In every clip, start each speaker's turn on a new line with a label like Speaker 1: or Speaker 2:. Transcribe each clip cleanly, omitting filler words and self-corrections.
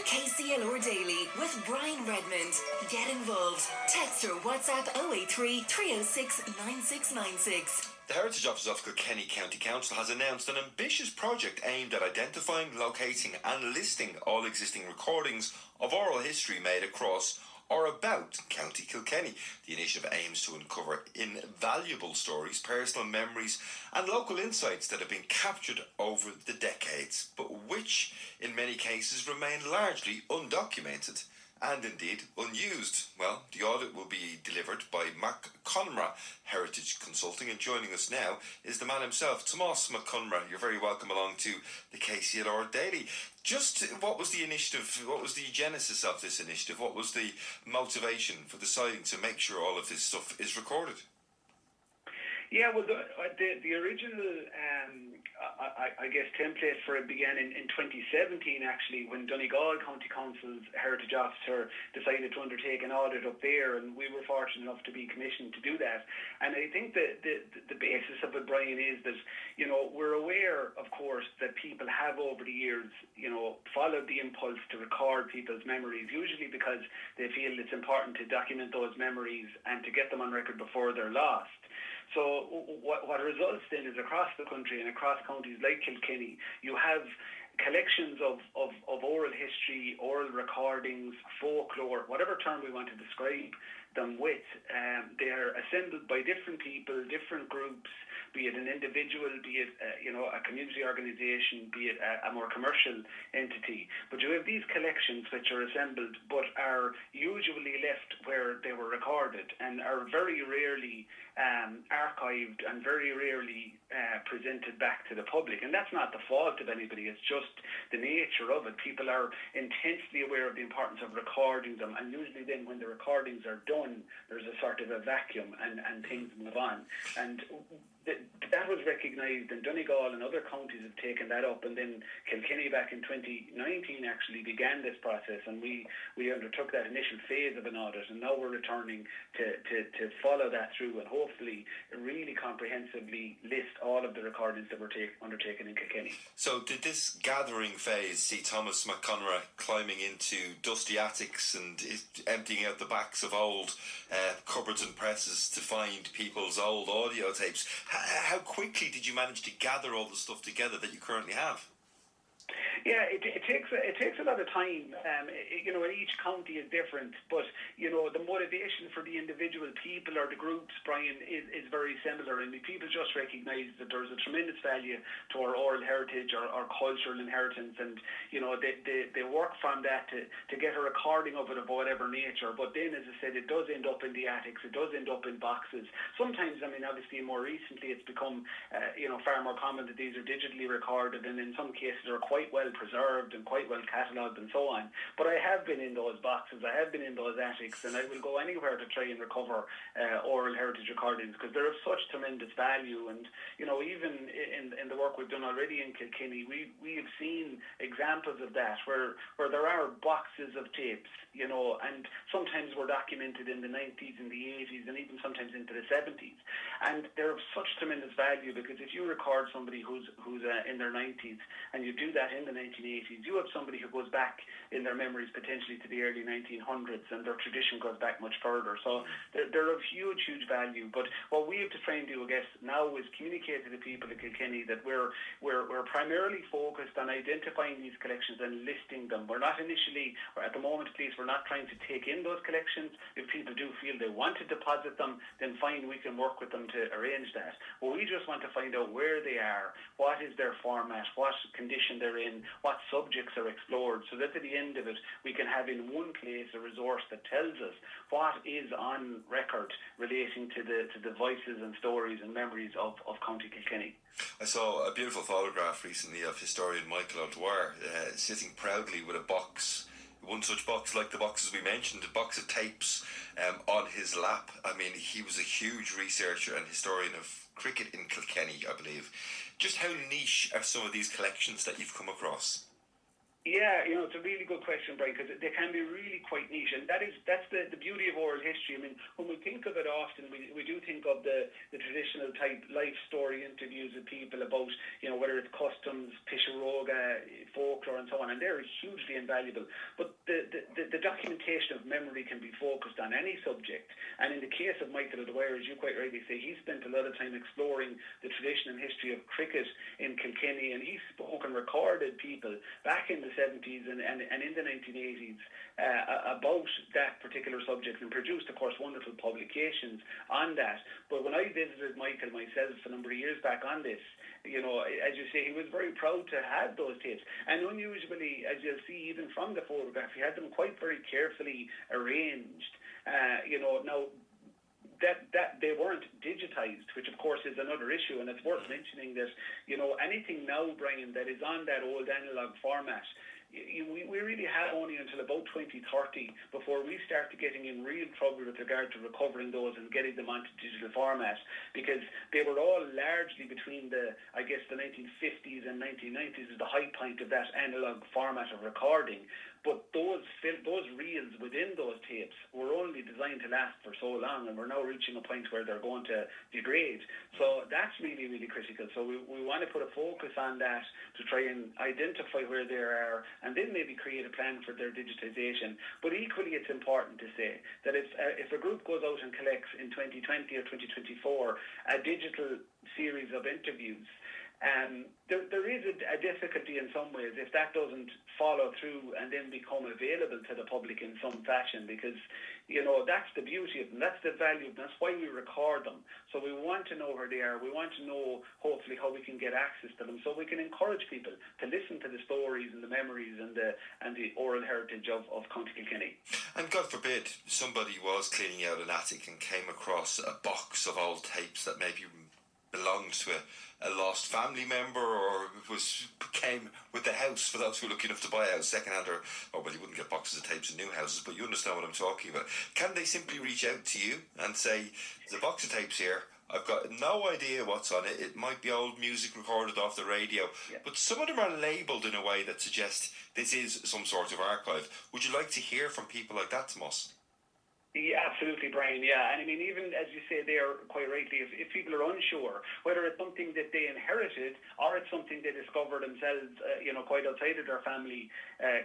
Speaker 1: KCLR Daily with Brian Redmond. Get involved. Text or WhatsApp 083 306 9696.
Speaker 2: The Heritage Office of Kilkenny County Council has announced an ambitious project aimed at identifying, locating and listing all existing recordings of oral history made across or about County Kilkenny. The initiative aims to uncover invaluable stories, personal memories and local insights that have been captured over the decades, but which in many cases remain largely undocumented and indeed unused. Well, the audit will be delivered by Conmara Heritage Consulting, and joining us now is the man himself, Tomás. You're very welcome along to the KCLR Daily. Just what was the initiative, what was the genesis of this initiative, what was the motivation for deciding to make sure all of this stuff is recorded?
Speaker 3: Yeah, well, the original, I guess, template for it began in 2017, actually, when Donegal County Council's Heritage Officer decided to undertake an audit up there, and we were fortunate enough to be commissioned to do that. And I think that the basis of it, Brian, is that, you know, we're aware, of course, that people have over the years, you know, followed the impulse to record people's memories, usually because they feel it's important to document those memories and to get them on record before they're lost. So what results then is across the country and across counties like Kilkenny, you have collections of oral history, oral recordings, folklore, whatever term we want to describe them with. They are assembled by different people, different groups, be it an individual, be it a community organisation, be it a more commercial entity. But you have these collections which are assembled but are usually left where they were recorded and are very rarely archived and very rarely presented back to the public. And that's not the fault of anybody, it's just the nature of it. People are intensely aware of the importance of recording them, and usually then when the recordings are done, there's a sort of a vacuum and things move on. And that was recognised, and Donegal and other counties have taken that up, and then Kilkenny back in 2019 actually began this process, and we undertook that initial phase of an audit, and now we're returning to follow that through and hopefully really comprehensively list all of the recordings that were undertaken in Kilkenny.
Speaker 2: So did this gathering phase see Tomás McConra climbing into dusty attics and emptying out the backs of old cupboards and presses to find people's old audio tapes? How quickly did you manage to gather all the stuff together that you currently have?
Speaker 3: Yeah, it takes a lot of time. Each county is different, but the motivation for the individual people or the groups, Brian, is very similar. And people just recognise that there's a tremendous value to our oral heritage, our cultural inheritance, and they work from that to get a recording of it of whatever nature. But then, as I said, it does end up in the attics. It does end up in boxes. Sometimes, obviously, more recently, it's become far more common that these are digitally recorded, and in some cases are quite well preserved and quite well catalogued and so on. But I have been in those boxes, I have been in those attics, and I will go anywhere to try and recover oral heritage recordings, because they're of such tremendous value. And even in the work we've done already in Kilkenny, we have seen examples of that where there are boxes of tapes, and sometimes were documented in the 90s and the 80s and even sometimes into the 70s. And they're of such tremendous value, because if you record somebody who's in their 90s and you do that in the 1980s, you have somebody who goes back in their memories potentially to the early 1900s, and their tradition goes back much further. So they're of huge value. But what we have to try and do, I guess, now is communicate to the people of Kilkenny that we're primarily focused on identifying these collections and listing them. We're not initially, or at the moment at least, we're not trying to take in those collections. If people do feel they want to deposit them, then fine, we can work with them to arrange that. But we just want to find out where they are, what is their format, what condition they're in, what subjects are explored, so that at the end of it we can have in one place a resource that tells us what is on record relating to the voices and stories and memories of County Kilkenny.
Speaker 2: I saw a beautiful photograph recently of historian Michael O'Dwyer sitting proudly with a box, one such box like the boxes we mentioned, a box of tapes on his lap. He was a huge researcher and historian of cricket in Kilkenny, I believe. Just how niche are some of these collections that you've come across?
Speaker 3: Yeah, it's a really good question, Brian, because they can be really quite niche, and that's the beauty of oral history. I mean, when we think of it often, we do think of the traditional type life story interviews with people about, whether it's customs, pisharoga, folklore, and so on, and they're hugely invaluable. But the documentation of memory can be focused on any subject, and in the case of Michael O'Dwyer, as you quite rightly say, he spent a lot of time exploring the tradition and history of cricket in Kilkenny, and he spoke and recorded people back in the 70s and in the 1980s about that particular subject, and produced, of course, wonderful publications on that. But when I visited Michael myself a number of years back on this, as you say, he was very proud to have those tapes. And unusually, as you'll see even from the photograph, he had them quite very carefully arranged. Now, that they weren't digitized, which of course is another issue, and it's worth mentioning that anything now, Brian, that is on that old analog format, we really have only until about 2030 before we start getting in real trouble with regard to recovering those and getting them onto digital format, because they were all largely between the 1950s and 1990s is the high point of that analog format of recording. But those reels within those tapes were only designed to last for so long, and we're now reaching a point where they're going to degrade. So that's really, really critical. So we want to put a focus on that to try and identify where they are, and then maybe create a plan for their digitization. But equally, it's important to say that if a group goes out and collects in 2020 or 2024 a digital series of interviews, there is a difficulty in some ways if that doesn't follow through and then become available to the public in some fashion, because that's the beauty of them, that's the value of them, that's why we record them. So we want to know where they are, we want to know hopefully how we can get access to them, so we can encourage people to listen to the stories and the memories and the oral heritage of County Kilkenny.
Speaker 2: And God forbid somebody was cleaning out an attic and came across a box of old tapes that maybe belonged to a lost family member, or came with the house, for those who are lucky enough to buy a house second-hand, well, you wouldn't get boxes of tapes in new houses, but you understand what I'm talking about. Can they simply reach out to you and say, there's a box of tapes here, I've got no idea what's on it, it might be old music recorded off the radio, but some of them are labelled in a way that suggests this is some sort of archive. Would you like to hear from people like that, Tomás?
Speaker 3: Yeah, absolutely, Brian. Yeah, and I mean, even as you say there, quite rightly, if people are unsure whether it's something that they inherited or it's something they discovered themselves, quite outside of their family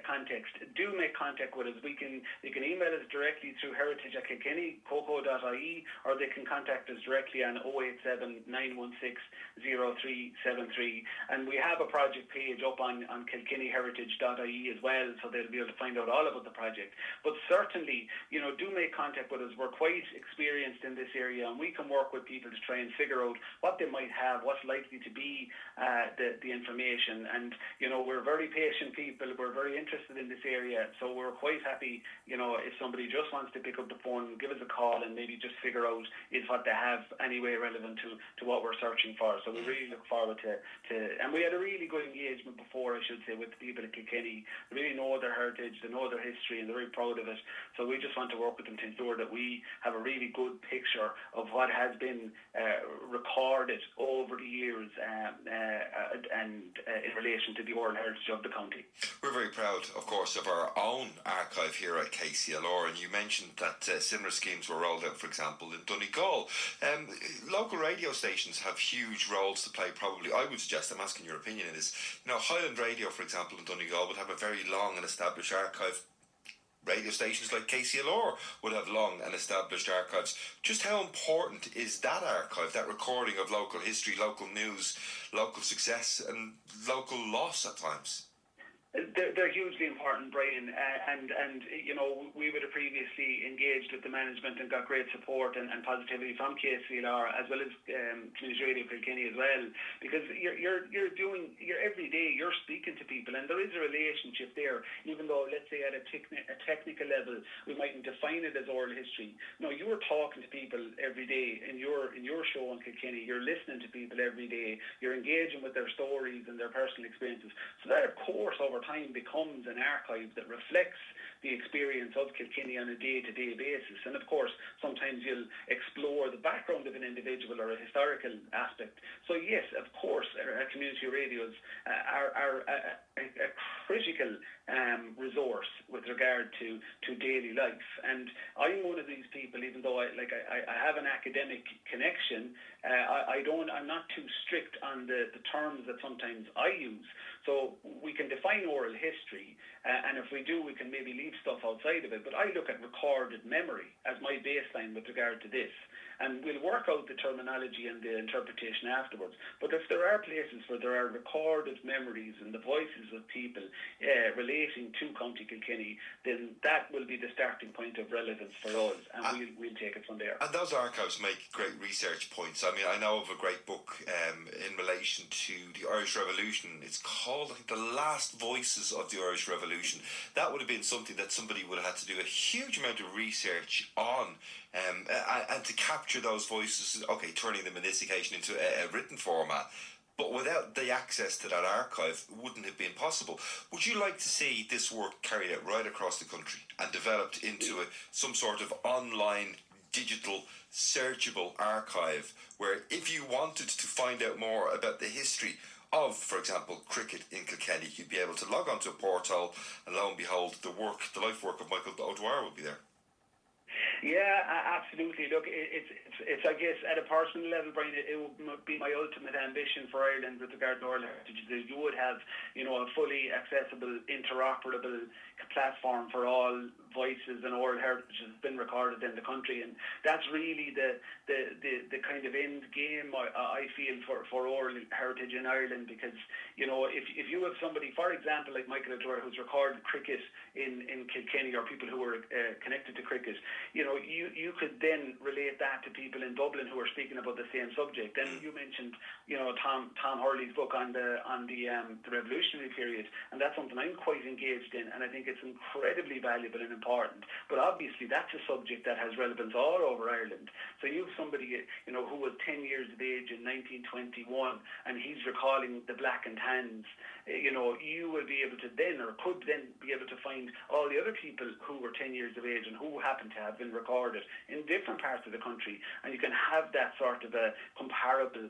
Speaker 3: context, do make contact with us. They can email us directly through heritage@kilkenny.co.ie, or they can contact us directly on 087 916 0373. And we have a project page up on kilkennyheritage.ie as well, so they'll be able to find out all about the project. But certainly, do make contact with us. We're quite experienced in this area, and we can work with people to try and figure out what they might have, what's likely to be the information. And we're very patient people, we're very interested in this area, so we're quite happy if somebody just wants to pick up the phone, give us a call, and maybe just figure out is what they have anyway relevant to what we're searching for. So we really look forward to and we had a really good engagement before, I should say, with the people at Kilkenny. They really know their heritage, they know their history, and they're very proud of it. So we just want to work with them to ensure that we have a really good picture of what has been recorded over the years and in relation to the oral heritage of the county.
Speaker 2: We're very proud, of course, of our own archive here at KCLR, and you mentioned that similar schemes were rolled out, for example, in Donegal. Local radio stations have huge roles to play, probably. I would suggest, I'm asking your opinion in this, Highland Radio, for example, in Donegal would have a very long and established archive. Radio stations like KCLR would have long and established archives. Just how important is that archive, that recording of local history, local news, local success and local loss at times?
Speaker 3: They're hugely important, Brian, and we would have previously engaged with the management and got great support and positivity from KCLR as well as Community Radio Kilkenny as well, because you're every day you're speaking to people, and there is a relationship there, even though, let's say, at a technical level we mightn't define it as oral history. No, you are talking to people every day in your show on Kilkenny. You're listening to people every day. You're engaging with their stories and their personal experiences. So that, of course, over time becomes an archive that reflects the experience of Kilkenny on a day-to-day basis. And of course, sometimes you'll explore the background of an individual or a historical aspect. So yes, of course, our community radios are a critical resource with regard to daily life. And I'm one of these people, even though I have an academic connection, I'm not too strict on the terms that sometimes I use. So we can define oral history, and if we do, we can maybe leave stuff outside of it. But I look at recorded memory as my baseline with regard to this. And we'll work out the terminology and the interpretation afterwards. But if there are places where there are recorded memories and the voices of people relating to County Kilkenny, then that will be the starting point of relevance for us, and we'll take it from there.
Speaker 2: And those archives make great research points. I mean, I know of a great book in relation to the Irish Revolution. It's called, I think, The Last Voices of the Irish Revolution. That would have been something that somebody would have had to do a huge amount of research on, and to capture those voices, okay, turning them in this occasion into a written format. But without the access to that archive, it wouldn't have been possible. Would you like to see this work carried out right across the country and developed into some sort of online, digital, searchable archive where if you wanted to find out more about the history of, for example, cricket in Kilkenny, you'd be able to log onto a portal and lo and behold, the life work of Michael O'Dwyer would be there?
Speaker 3: Yeah, absolutely. Look, it's I guess at a personal level, Brian, it would be my ultimate ambition for Ireland with regard to oral heritage that you would have, a fully accessible, interoperable platform for all voices and oral heritage has been recorded in the country, and that's really the kind of end game I feel for oral heritage in Ireland, because if you have somebody, for example, like Michael O'Dwyer, who's recorded cricket in Kilkenny, or people who are connected to cricket, you could then relate that to people in Dublin who are speaking about the same subject. And you mentioned Tom Hurley's book on the revolutionary period, and that's something I'm quite engaged in, and I think it's incredibly valuable and important. But obviously that's a subject that has relevance all over Ireland. So you have somebody who was 10 years of age in 1921, and he's recalling the blackened hands. You will be able to then, or could then be able to find all the other people who were 10 years of age and who happen to have been recorded in different parts of the country, and you can have that sort of a comparable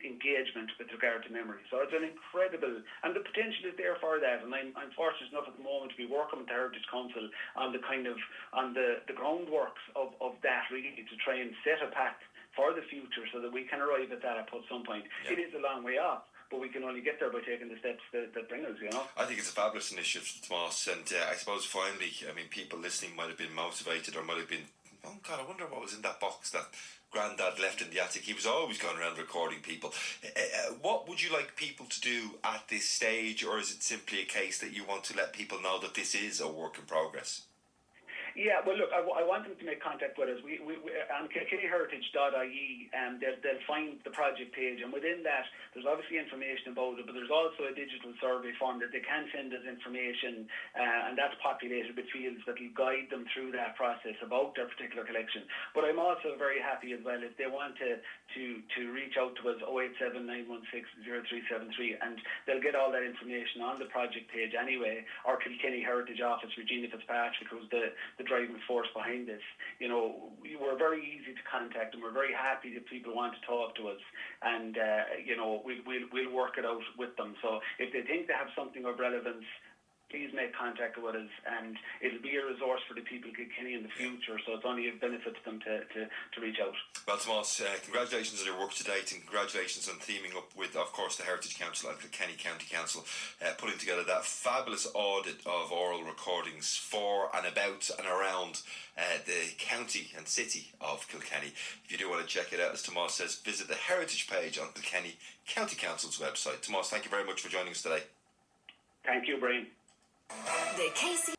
Speaker 3: engagement with regard to memory. So it's an incredible, and the potential is there for that, and I'm fortunate enough at the moment to be working with the Heritage Council on the groundworks of that, really, to try and set a path for the future so that we can arrive at that at some point. Yeah. It is a long way off, but we can only get there by taking the steps that bring us, I think
Speaker 2: it's a fabulous initiative, Tomás, and I suppose finally, people listening might have been motivated, or might have been, oh God, I wonder what was in that box that Grandad left in the attic. He was always going around recording people. What would you like people to do at this stage, or is it simply a case that you want to let people know that this is a work in progress?
Speaker 3: Yeah, well, look, I want them to make contact with us. We on kilkennyheritage.ie, they'll find the project page, and within that, there's obviously information about it, but there's also a digital survey form that they can send us information, and that's populated with fields that will guide them through that process about their particular collection. But I'm also very happy as well if they want to reach out to us, 087-916-0373, and they'll get all that information on the project page anyway. Our Kilkenny Heritage Office, Regina Fitzpatrick, who's the driving force behind this. We're very easy to contact, and we're very happy that people want to talk to us, and we'll work it out with them. So if they think they have something of relevance, please make contact with us, and it'll be a resource for the people of Kilkenny in the future, so it's only a benefit to them to reach out.
Speaker 2: Well, Tomás, congratulations on your work to date, and congratulations on teaming up with, of course, the Heritage Council and Kilkenny County Council, putting together that fabulous audit of oral recordings for and about and around the county and city of Kilkenny. If you do want to check it out, as Tomás says, visit the heritage page on Kilkenny County Council's website. Tomás, thank you very much for joining us today.
Speaker 3: Thank you, Brian.
Speaker 1: The KC